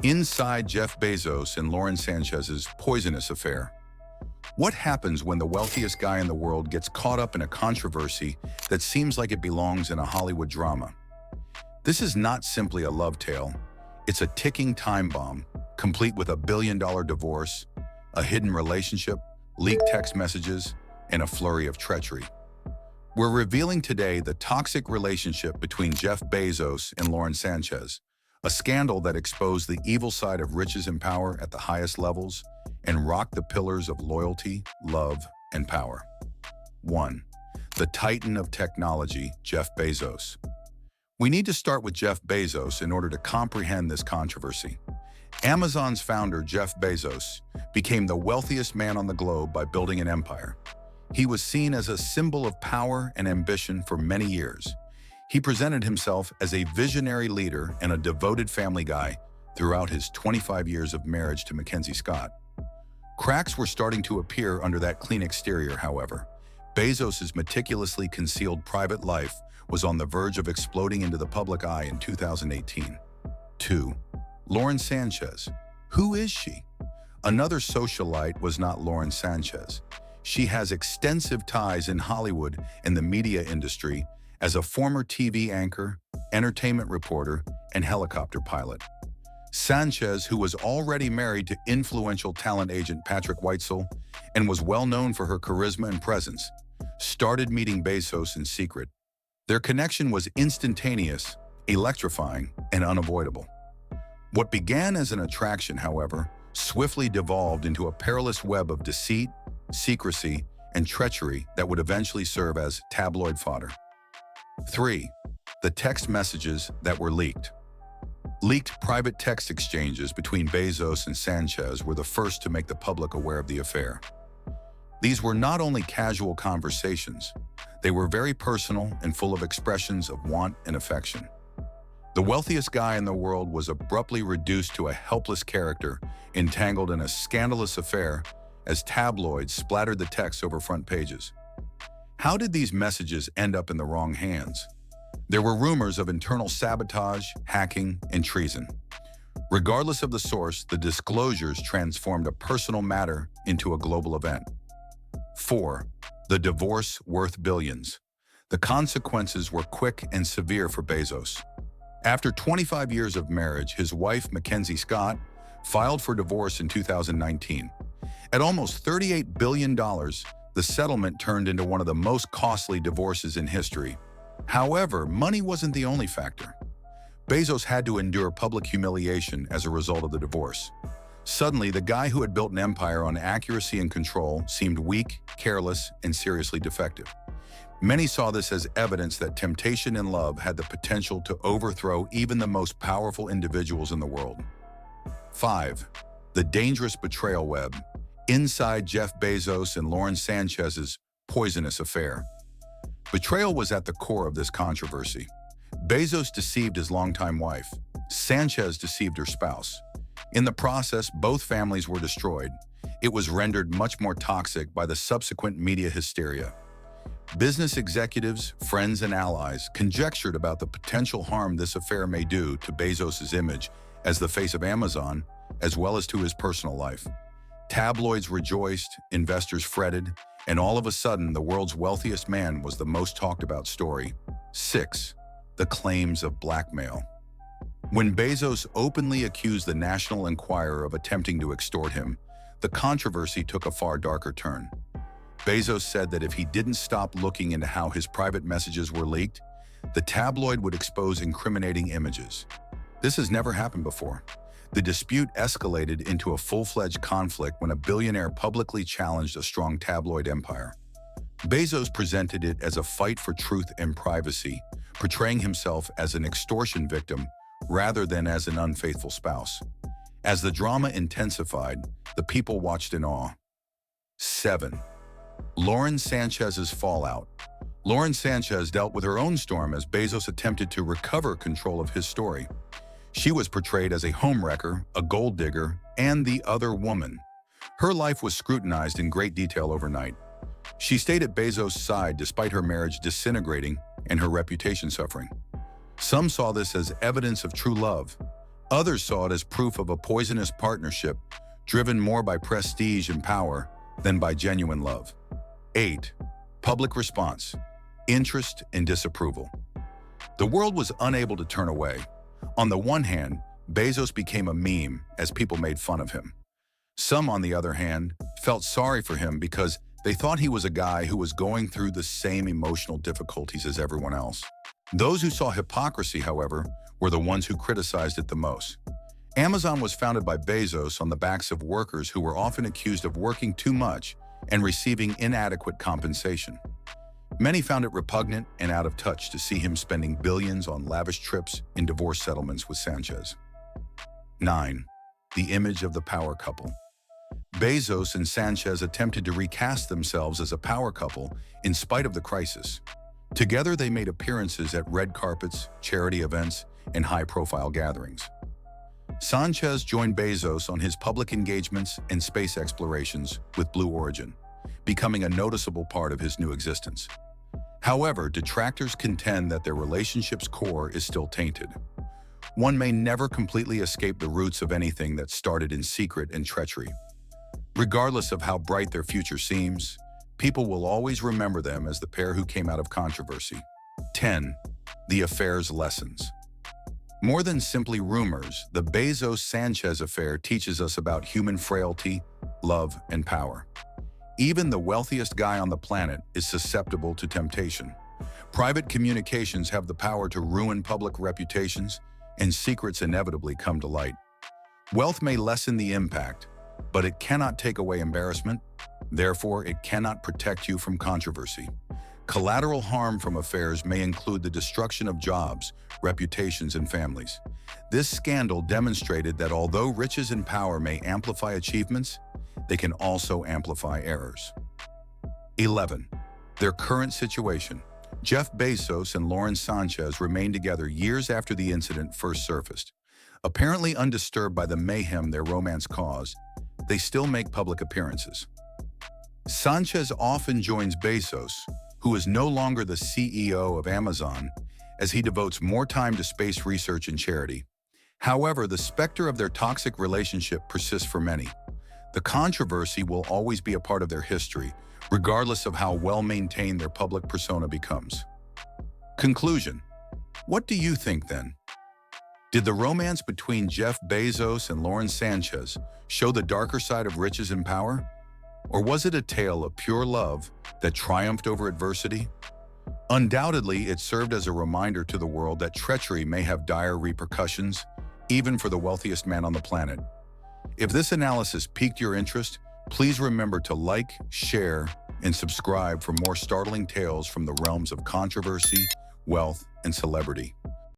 Inside Jeff Bezos and Lauren Sanchez's poisonous affair. What happens when the wealthiest guy in the world gets caught up in a controversy that seems like it belongs in a Hollywood drama? This is not simply a love tale. It's a ticking time bomb, complete with a billion-dollar divorce, a hidden relationship, leaked text messages, and a flurry of treachery. We're revealing today the toxic relationship between Jeff Bezos and Lauren Sanchez, a scandal that exposed the evil side of riches and power at the highest levels and rocked the pillars of loyalty, love, and power. 1. The titan of technology, Jeff Bezos. We need to start with Jeff Bezos in order to comprehend this controversy. Amazon's founder, Jeff Bezos, became the wealthiest man on the globe by building an empire. He was seen as a symbol of power and ambition for many years. He presented himself as a visionary leader and a devoted family guy throughout his 25 years of marriage to Mackenzie Scott. Cracks were starting to appear under that clean exterior, however. Bezos's meticulously concealed private life was on the verge of exploding into the public eye in 2018. 2. Lauren Sanchez. Who is she? Another socialite was not Lauren Sanchez. She has extensive ties in Hollywood and the media industry as a former TV anchor, entertainment reporter, and helicopter pilot. Sanchez, who was already married to influential talent agent Patrick Whitesell and was well known for her charisma and presence, started meeting Bezos in secret. Their connection was instantaneous, electrifying, and unavoidable. What began as an attraction, however, swiftly devolved into a perilous web of deceit, secrecy, and treachery that would eventually serve as tabloid fodder. 3. The text messages that were leaked. Leaked private text exchanges between Bezos and Sanchez were the first to make the public aware of the affair. These were not only casual conversations, they were very personal and full of expressions of want and affection. The wealthiest guy in the world was abruptly reduced to a helpless character entangled in a scandalous affair as tabloids splattered the text over front pages. How did these messages end up in the wrong hands? There were rumors of internal sabotage, hacking, and treason. Regardless of the source, the disclosures transformed a personal matter into a global event. 4. The divorce worth billions. The consequences were quick and severe for Bezos. After 25 years of marriage, his wife, Mackenzie Scott, filed for divorce in 2019. At almost $38 billion, the settlement turned into one of the most costly divorces in history. However, money wasn't the only factor. Bezos had to endure public humiliation as a result of the divorce. Suddenly, the guy who had built an empire on accuracy and control seemed weak, careless, and seriously defective. Many saw this as evidence that temptation and love had the potential to overthrow even the most powerful individuals in the world. 5. The dangerous betrayal web. Inside Jeff Bezos and Lauren Sanchez's poisonous affair. Betrayal was at the core of this controversy. Bezos deceived his longtime wife. Sanchez deceived her spouse. In the process, both families were destroyed. It was rendered much more toxic by the subsequent media hysteria. Business executives, friends, and allies conjectured about the potential harm this affair may do to Bezos' image as the face of Amazon, as well as to his personal life. Tabloids rejoiced, investors fretted, and all of a sudden, the world's wealthiest man was the most talked about story. 6. The claims of blackmail. When Bezos openly accused the National Enquirer of attempting to extort him, the controversy took a far darker turn. Bezos said that if he didn't stop looking into how his private messages were leaked, the tabloid would expose incriminating images. This has never happened before. The dispute escalated into a full-fledged conflict when a billionaire publicly challenged a strong tabloid empire. Bezos presented it as a fight for truth and privacy, portraying himself as an extortion victim rather than as an unfaithful spouse. As the drama intensified, the people watched in awe. 7. Lauren Sanchez's fallout. Lauren Sanchez dealt with her own storm as Bezos attempted to recover control of his story. She was portrayed as a homewrecker, a gold digger, and the other woman. Her life was scrutinized in great detail overnight. She stayed at Bezos' side despite her marriage disintegrating and her reputation suffering. Some saw this as evidence of true love. Others saw it as proof of a poisonous partnership driven more by prestige and power than by genuine love. 8. Public response, interest and disapproval. The world was unable to turn away. On the one hand, Bezos became a meme as people made fun of him. Some, on the other hand, felt sorry for him because they thought he was a guy who was going through the same emotional difficulties as everyone else. Those who saw hypocrisy, however, were the ones who criticized it the most. Amazon was founded by Bezos on the backs of workers who were often accused of working too much and receiving inadequate compensation. Many found it repugnant and out of touch to see him spending billions on lavish trips and divorce settlements with Sanchez. 9. The image of the power couple. Bezos and Sanchez attempted to recast themselves as a power couple in spite of the crisis. Together, they made appearances at red carpets, charity events, and high-profile gatherings. Sanchez joined Bezos on his public engagements and space explorations with Blue Origin, becoming a noticeable part of his new existence. However, detractors contend that their relationship's core is still tainted. One may never completely escape the roots of anything that started in secret and treachery. Regardless of how bright their future seems, people will always remember them as the pair who came out of controversy. 10. The affair's lessons. More than simply rumors, the Bezos-Sanchez affair teaches us about human frailty, love, and power. Even the wealthiest guy on the planet is susceptible to temptation. Private communications have the power to ruin public reputations, and secrets inevitably come to light. Wealth may lessen the impact, but it cannot take away embarrassment. Therefore, it cannot protect you from controversy. Collateral harm from affairs may include the destruction of jobs, reputations, and families. This scandal demonstrated that although riches and power may amplify achievements, they can also amplify errors. 11. Their current situation. Jeff Bezos and Lauren Sanchez remained together years after the incident first surfaced. Apparently undisturbed by the mayhem their romance caused, they still make public appearances. Sanchez often joins Bezos, who is no longer the CEO of Amazon, as he devotes more time to space research and charity. However, the specter of their toxic relationship persists for many. The controversy will always be a part of their history, regardless of how well-maintained their public persona becomes. Conclusion. What do you think then? Did the romance between Jeff Bezos and Lauren Sanchez show the darker side of riches and power? Or was it a tale of pure love that triumphed over adversity? Undoubtedly, it served as a reminder to the world that treachery may have dire repercussions, even for the wealthiest man on the planet. If this analysis piqued your interest, please remember to like, share, and subscribe for more startling tales from the realms of controversy, wealth, and celebrity.